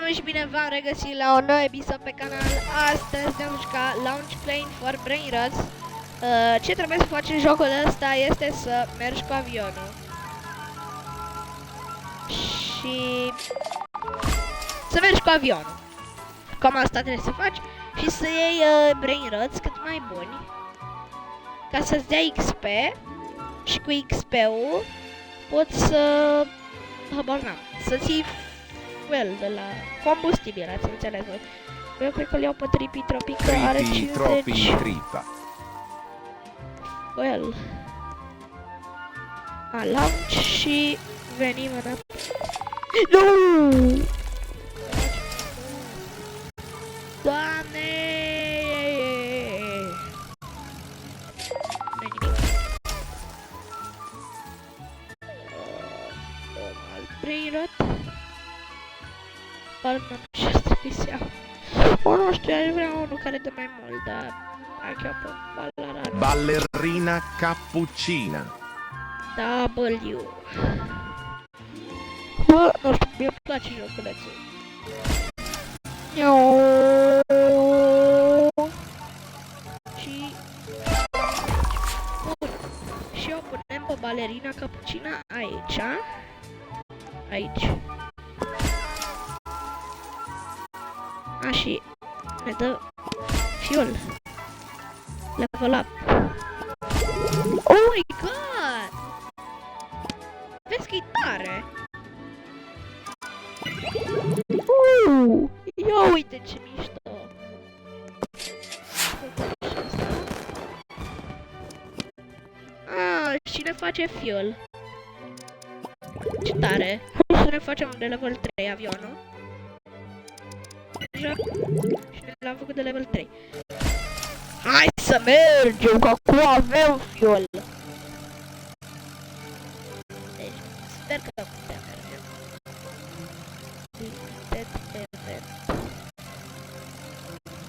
Salut și bine v-am regăsit la un nou episod pe canal. Astăzi ne-am jucat Launch Plane for Brainrots. Ce trebuie să faci în jocul ăsta este să mergi cu avionul și să mergi cu avionul. Cam asta trebuie să faci și să iei Brainrots cât mai buni ca să-ți dea XP și cu XP-ul poți să să-ți iei fuel de la combustibil, ați înțeles voi. Eu cred că îl iau pe Trippy Tropic, că are 50 fuel. Launch și venim înapoi. Nu! Doamne! Brainrot. Parcă nu știu trebuie să iau. Nu știu, aș vrea unul care dă mai mult, dar aș iau pe ballerina. Ballerina cappuccina. W. Bă, nu știu, mie îmi place joculețul. Și... Bun. Și o punem pe ballerina cappuccina aici. Aici. Și ne dă fuel. Level up. Oh my god! Vezi că-i tare! Ia uite ce mișto! Și ne face fuel. Ce tare! Hai să ne facem de level 3 avionul. Și l-am făcut de level 3. Hai să mergem, că acum avem fuel. Deci, sper că putem merge.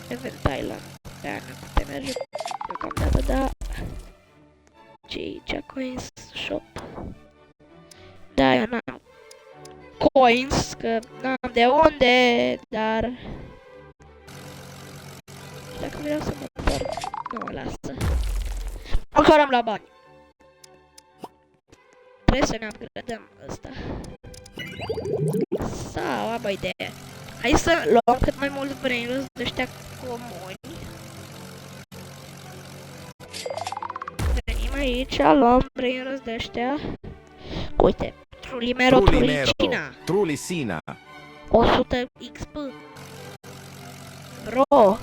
Event Thailand. Da, nu putem merge deocamdată, dar... Ce-i aici? Coins Shop. Da, eu n-am coins, că n-am de unde, dar... Și dacă vreau să mă întorc, nu mă lasă. Măcar am la bani. Trebuie să ne upgradăm ăsta. Sau am o idee. Hai să luăm cât mai mulți brainrots de ăștia comuni. Venim aici, luăm brainrots de ăștia. Uite. Trulimero, Trulicina. Trulicina. 100 XP. Bro.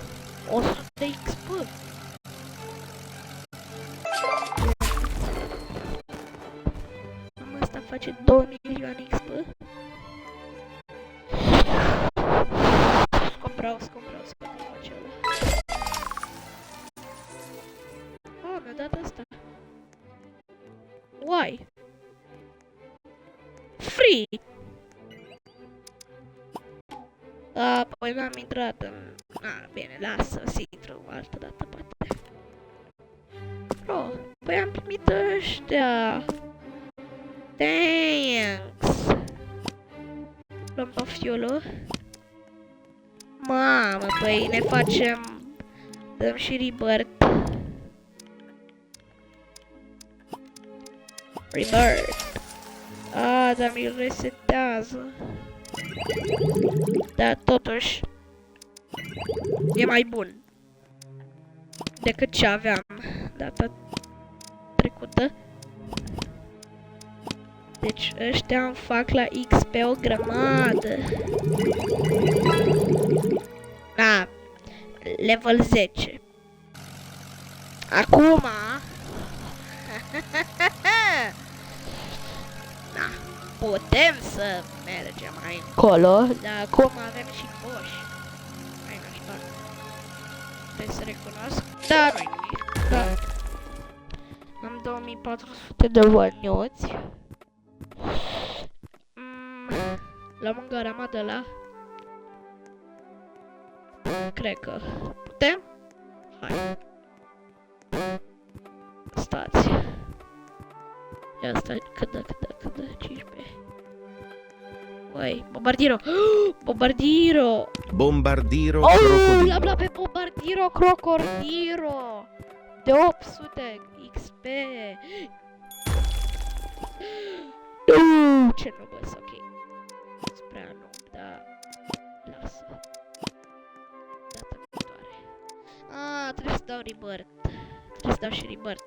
100 XP. Asta face 2 milioane XP. Scomprau, să face ăla. Mi-a dat asta. Why? Free! Păi n-am intrat în... bine, lasă-să intru o altă dată, poate. Bro, păi am primit ăștia. Thanks! Luăm pe fuel-ul. Mamă, păi ne facem... Dăm și rebirth. Dar mi-l resetează. Dar totuși e mai bun decât ce aveam data trecută. Deci ăștia îmi fac la XP o grămadă. Level 10. Acum putem să mergem mai încolo, dar acum avem și Bosch. Hai nașpa. Trebuie să recunosc. Da, nu-i nimic. Da. Am 2400 de bănuți. Luăm un garama de la... Cred că putem? Hai. Stați. Ia stai, cât dă, 15. Uai, Bombardiro! Bombardiro! Bombardiro Oh, crocodilo. l-am luat pe Bombardiro Crocodilo! De 800 XP! Ce nubăs, ok. Sunt prea nub, dar lasă. Data viitoare. Trebuie să dau rebirth. Trebuie să dau și rebirth.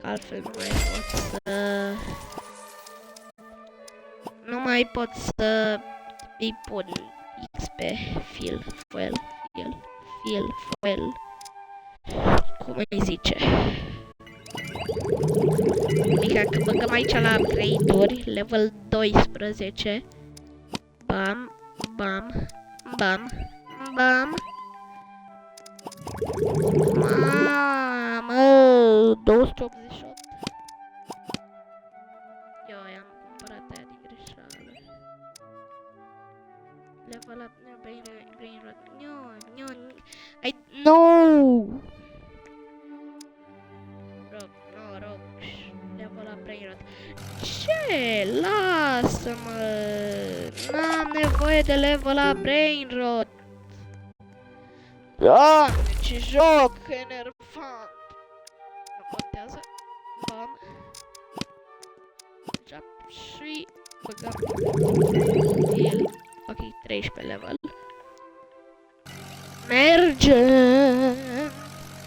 Că altfel nu mai pot să... Nu mai pot să îi pun XP, fuel, cum îi zice. Adică că băgăm aici la upgrade-uri, level 12. Bam, bam, bam, bam. Mamă, 288. Eu i-am cumpărat aia de greșeală. Level up, brain rot. No! Rog. Level up, brain rot. Ce? Lasă-mă! N-am nevoie de level up, brain rot. Doamne, ce joc enervant! Nu contează. Bam. Deja și băgăm el. Ok, 13 level. Merge!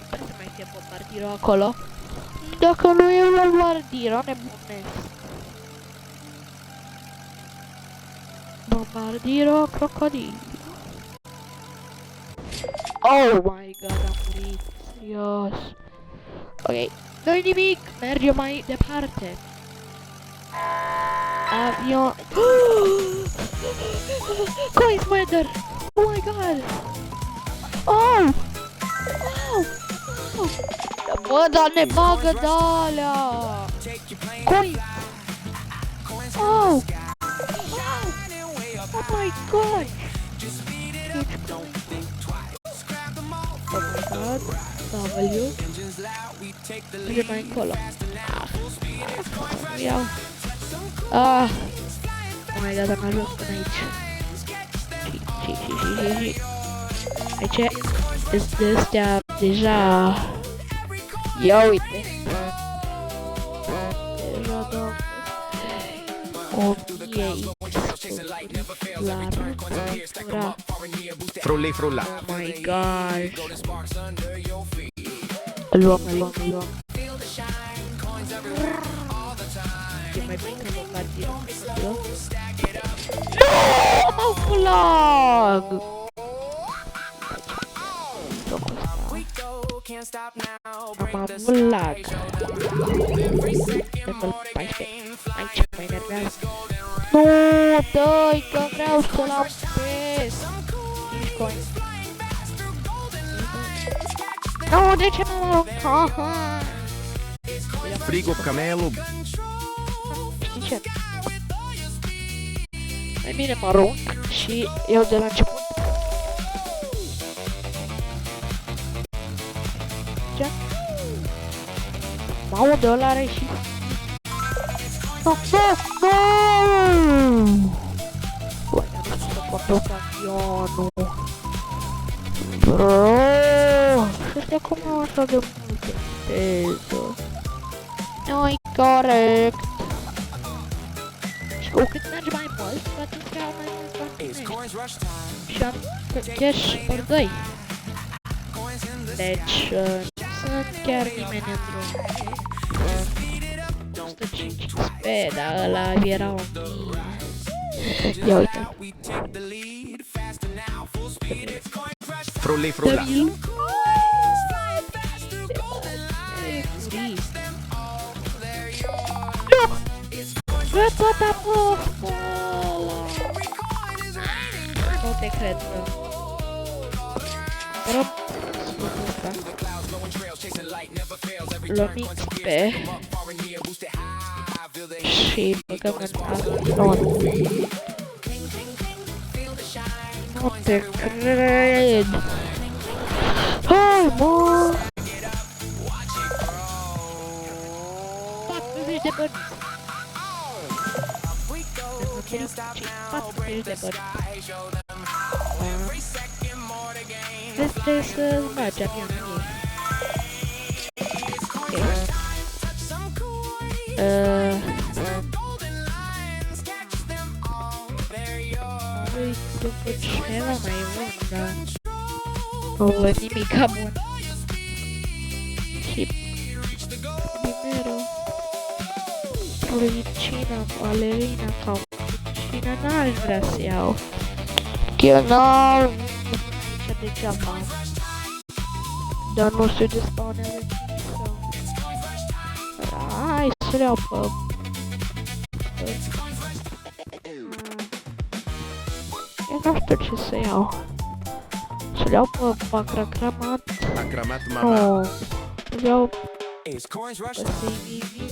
Sper să mai fie Bombardiro acolo. Dacă nu e Bombardiro, nebunesc. Bombardiro Crocodilo. Oh my god, am murit. Serios. Ok, nu-i nimic. Mergem mai departe. Avion. Coins weather. Oh my god. Oh. Bă, dar ne bagă de-alea. Coins. Oh my god. Oh my god. W. Mergem mai încolo. Iau. Oh my god, am ajuns până aici. Și. Aici sunt de-astea deja... Ia uite. Deja dau 1000 clar. Frulla. Oh my god. Îl luăm. E mai bine că Bombardiro. Nu! Mă flag! Am avut lag. Level 14. Aici mă enervează. Nu, dă-i că vreau să-l apes. 5 coins. Nu, de ce m-am aruncat? Frigo camelo. Știi ce? Mai bine mă arunc și iau de la început. Ce? Mamă, de ăla are și... Nu! Băi, am să conduc avionul. Bro! Și ăstea cum au așa de multe viteză? Nu-i corect! Și cu cât mergi mai mult, cu atât au mai mulți bani primești. Și am cash for 2. Deci, nu sunt chiar nimeni în drum. 105 XP, dar ăla era 1000. Ia uite. Frulla. Bă, toată poftă! Nu te cred, bă. Rog, luăm XP și băgăm în avion. Nu te cred! Hai, mă! 40 de bani! 40 de bani. Deci trebuie să bagi avionul ei. Ui, după ceva mai bun, dar nu văd nimica bun. Și primero, Luigina, Valerina, Cappuccina, n-aș vrea să iau. Eu n-am nici degeaba. Dar nu știu de spawnele sau... Hai să le iau pe... Eu nu știu ce să iau. Să le iau pe Acramat. Akramat mama. Nu. Să le iau pe Seivivi.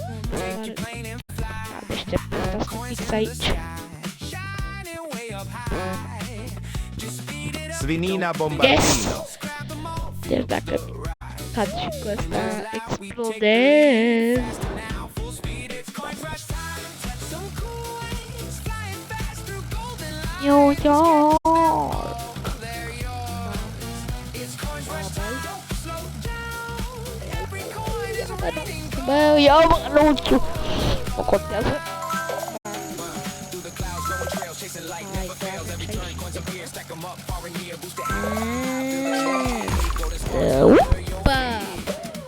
Deșteptat asta fix aici. Svinina Bombardino. Deci dacă cad și cu ăsta explodez. New York. Bă, iau anunțul. O contează. Upa!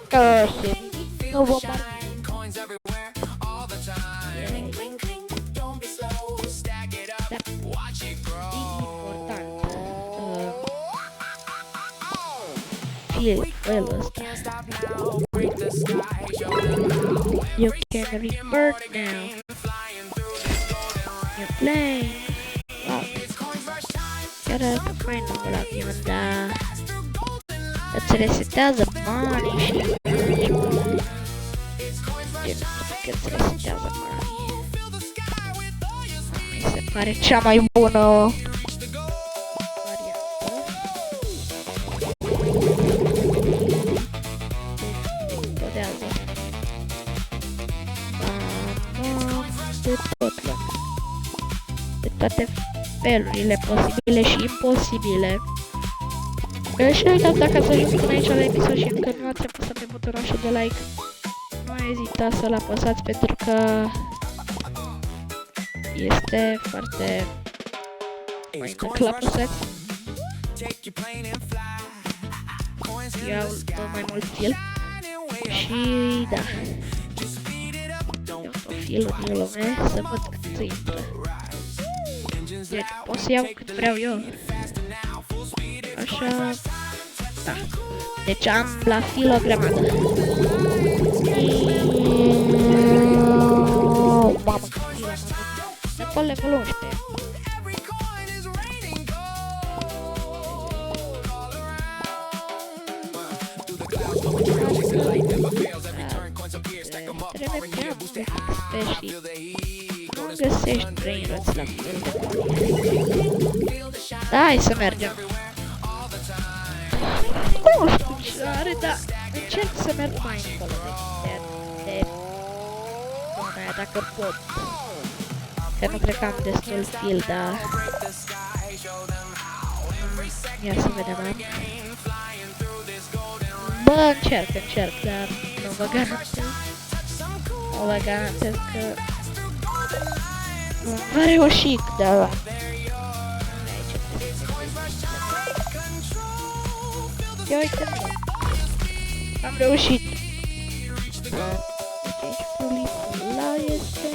Cășe! Nu vă mai... Felul ăsta. You can revert now. You're playing. Wow. Chiar arată fain noul avion, dar îți resetează banii și... Gen, că îți resetează banii. Mi se pare cea mai bună de tot la de toate felurile posibile și imposibile. Și uitați, dacă ați ajuns până aici la episod și încă nu ați apăsat pe butonașul de like, nu ezitați să-l apăsați pentru că este foarte fain dacă l-apăsați. Iau tot mai mult fil și da. Filul din lume, să văd cât intră. Deci pot să iau cât vreau eu. Așa. Da. Deci am la fil o grămadă. Mamă, cât fil am avut. De pe level 11. Trebuie prea mult XP și nu găsești brain rots la fel de bune. Da, hai să mergem. Nu știu ce are, dar încerc să merg mai încolo de zona aia, dacă pot. Că nu cred că am destul fil, dar... Ia să vedem, am. Bă, încerc, dar nu vă garantez. Nu vă garantez că va reuși, dar... Ia uite-mă. Am reușit. Aici fulifula este.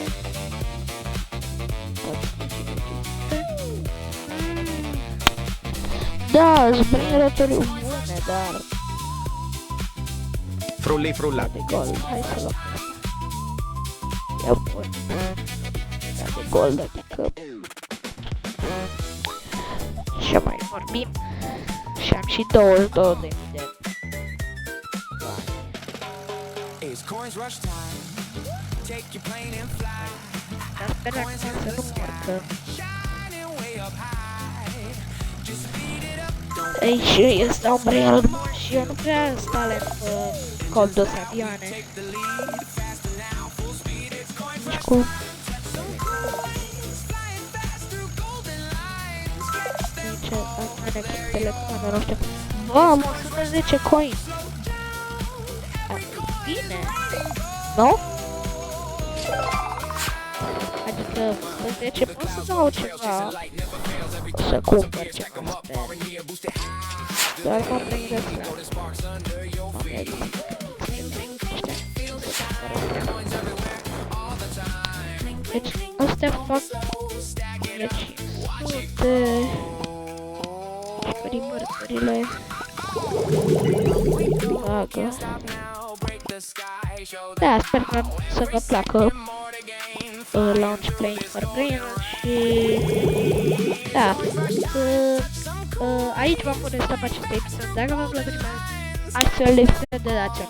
Da, sunt brain-roturi bune, dar... Frulli frulla. De gol, hai să luăm. Ia bun. Da, de gol, adică... Și mai vorbim. Și am și 22 de bani. Dar sper dacă să nu mor, că... Aici este un brain bun și eu nu prea stalem condos avioane. Nici cum. 10 asemenea telecomandă, nu știu. Bă, 110 coin. Bine. Nu? Adică, cu 10 pot să dau ceva. Să cumpăr ceva, sper. Doar mă prind ăsta. Deci, astea fac 500 primărturile bagă. Da, sper că să vă placă Launch Playing for Brain și da, aici v-am pune stop acest episod. Dacă v-a plăcut, astfel de episod de dați